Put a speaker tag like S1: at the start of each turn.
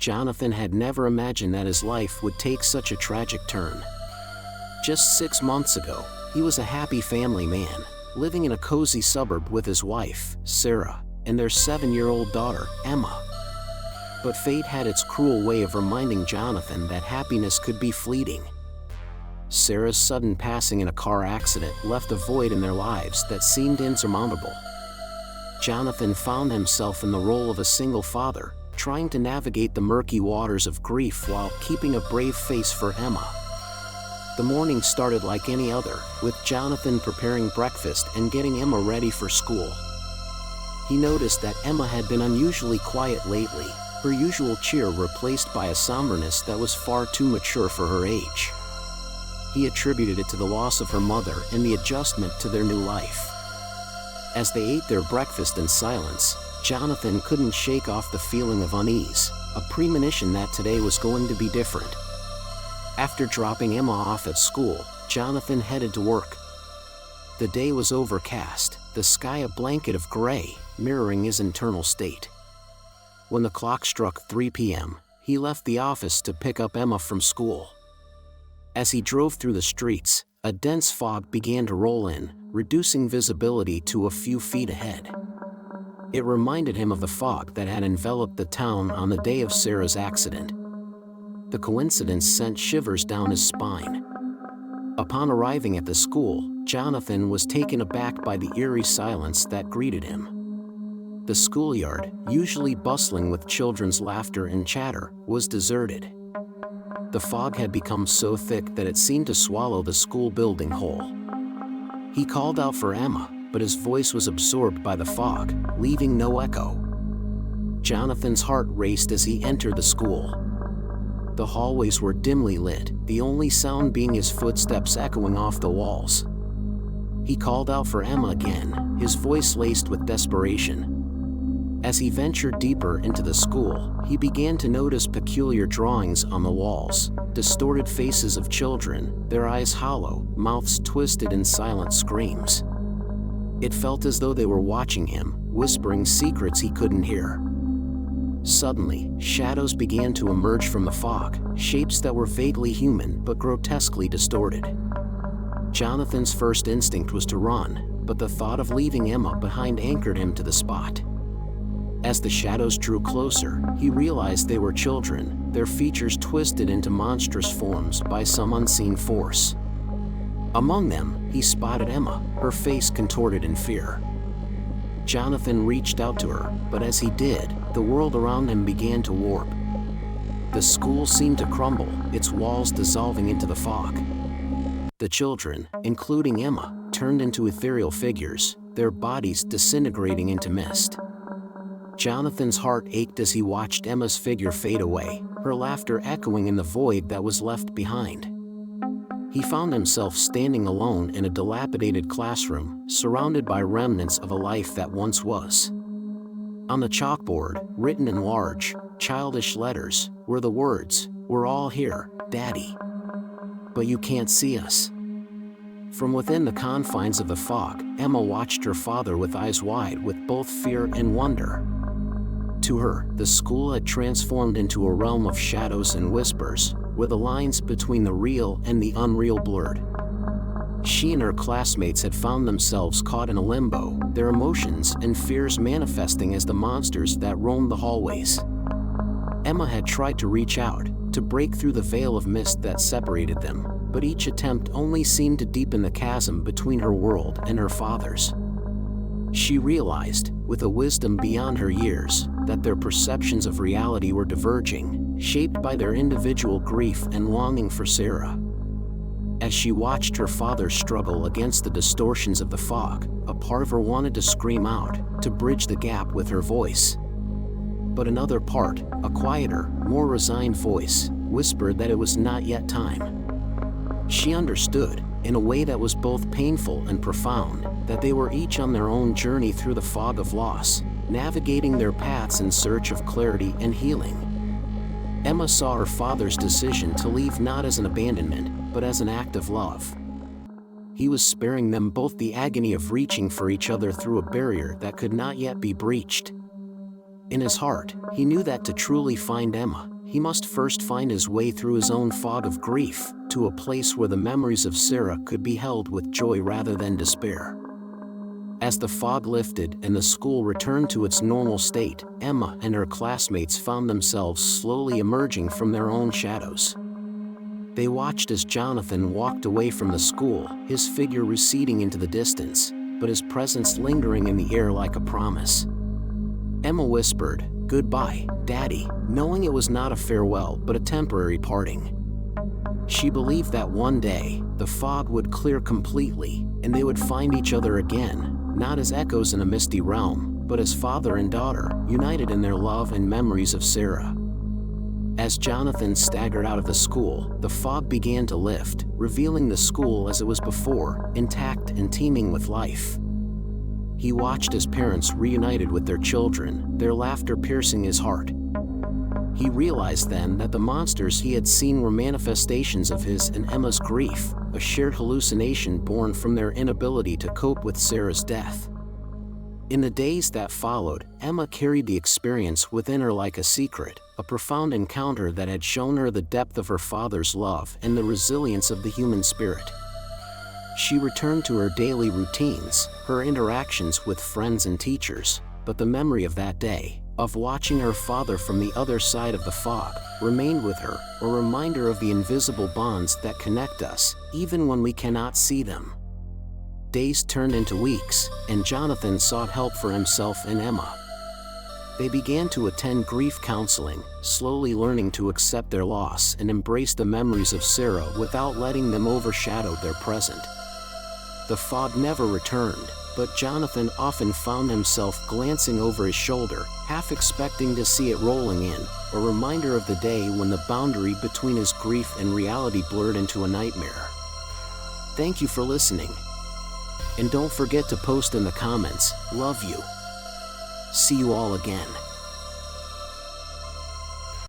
S1: Jonathan had never imagined that his life would take such a tragic turn. Just 6 months ago, he was a happy family man, living in a cozy suburb with his wife, Sarah, and their 7-year-old daughter, Emma. But fate had its cruel way of reminding Jonathan that happiness could be fleeting. Sarah's sudden passing in a car accident left a void in their lives that seemed insurmountable. Jonathan found himself in the role of a single father, trying to navigate the murky waters of grief while keeping a brave face for Emma. The morning started like any other, with Jonathan preparing breakfast and getting Emma ready for school. He noticed that Emma had been unusually quiet lately, her usual cheer replaced by a somberness that was far too mature for her age. He attributed it to the loss of her mother and the adjustment to their new life. As they ate their breakfast in silence, Jonathan couldn't shake off the feeling of unease, a premonition that today was going to be different. After dropping Emma off at school, Jonathan headed to work. The day was overcast, the sky a blanket of gray, mirroring his internal state. When the clock struck 3 p.m., he left the office to pick up Emma from school. As he drove through the streets, a dense fog began to roll in, reducing visibility to a few feet ahead. It reminded him of the fog that had enveloped the town on the day of Sarah's accident. The coincidence sent shivers down his spine. Upon arriving at the school, Jonathan was taken aback by the eerie silence that greeted him. The schoolyard, usually bustling with children's laughter and chatter, was deserted. The fog had become so thick that it seemed to swallow the school building whole. He called out for Emma, but his voice was absorbed by the fog, leaving no echo. Jonathan's heart raced as he entered the school. The hallways were dimly lit, the only sound being his footsteps echoing off the walls. He called out for Emma again, his voice laced with desperation. As he ventured deeper into the school, he began to notice peculiar drawings on the walls, distorted faces of children, their eyes hollow, mouths twisted in silent screams. It felt as though they were watching him, whispering secrets he couldn't hear. Suddenly, shadows began to emerge from the fog, shapes that were vaguely human but grotesquely distorted. Jonathan's first instinct was to run, but the thought of leaving Emma behind anchored him to the spot. As the shadows drew closer, he realized they were children, their features twisted into monstrous forms by some unseen force. Among them, he spotted Emma, her face contorted in fear. Jonathan reached out to her, but as he did, the world around him began to warp. The school seemed to crumble, its walls dissolving into the fog. The children, including Emma, turned into ethereal figures, their bodies disintegrating into mist. Jonathan's heart ached as he watched Emma's figure fade away, her laughter echoing in the void that was left behind. He found himself standing alone in a dilapidated classroom, surrounded by remnants of a life that once was. On the chalkboard, written in large, childish letters, were the words, "We're all here, Daddy. But you can't see us." From within the confines of the fog, Emma watched her father with eyes wide with both fear and wonder. To her, the school had transformed into a realm of shadows and whispers, where the lines between the real and the unreal blurred. She and her classmates had found themselves caught in a limbo, their emotions and fears manifesting as the monsters that roamed the hallways. Emma had tried to reach out, to break through the veil of mist that separated them, but each attempt only seemed to deepen the chasm between her world and her father's. She realized, with a wisdom beyond her years, that their perceptions of reality were diverging, shaped by their individual grief and longing for Sarah. As she watched her father struggle against the distortions of the fog, a part of her wanted to scream out, to bridge the gap with her voice. But another part, a quieter, more resigned voice, whispered that it was not yet time. She understood, in a way that was both painful and profound, that they were each on their own journey through the fog of loss, navigating their paths in search of clarity and healing. Emma saw her father's decision to leave not as an abandonment, but as an act of love. He was sparing them both the agony of reaching for each other through a barrier that could not yet be breached. In his heart, he knew that to truly find Emma, he must first find his way through his own fog of grief, to a place where the memories of Sarah could be held with joy rather than despair. As the fog lifted and the school returned to its normal state, Emma and her classmates found themselves slowly emerging from their own shadows. They watched as Jonathan walked away from the school, his figure receding into the distance, but his presence lingering in the air like a promise. Emma whispered, "Goodbye, Daddy," knowing it was not a farewell but a temporary parting. She believed that one day, the fog would clear completely, and they would find each other again, not as echoes in a misty realm, but as father and daughter, united in their love and memories of Sarah. As Jonathan staggered out of the school, the fog began to lift, revealing the school as it was before, intact and teeming with life. He watched his parents reunited with their children, their laughter piercing his heart. He realized then that the monsters he had seen were manifestations of his and Emma's grief, a shared hallucination born from their inability to cope with Sarah's death. In the days that followed, Emma carried the experience within her like a secret, a profound encounter that had shown her the depth of her father's love and the resilience of the human spirit. She returned to her daily routines, her interactions with friends and teachers, but the memory of that day, of watching her father from the other side of the fog, remained with her, a reminder of the invisible bonds that connect us, even when we cannot see them. Days turned into weeks, and Jonathan sought help for himself and Emma. They began to attend grief counseling, slowly learning to accept their loss and embrace the memories of Sarah without letting them overshadow their present. The fog never returned, but Jonathan often found himself glancing over his shoulder, half expecting to see it rolling in, a reminder of the day when the boundary between his grief and reality blurred into a nightmare. Thank you for listening. And don't forget to post in the comments, "Love you." See you all again.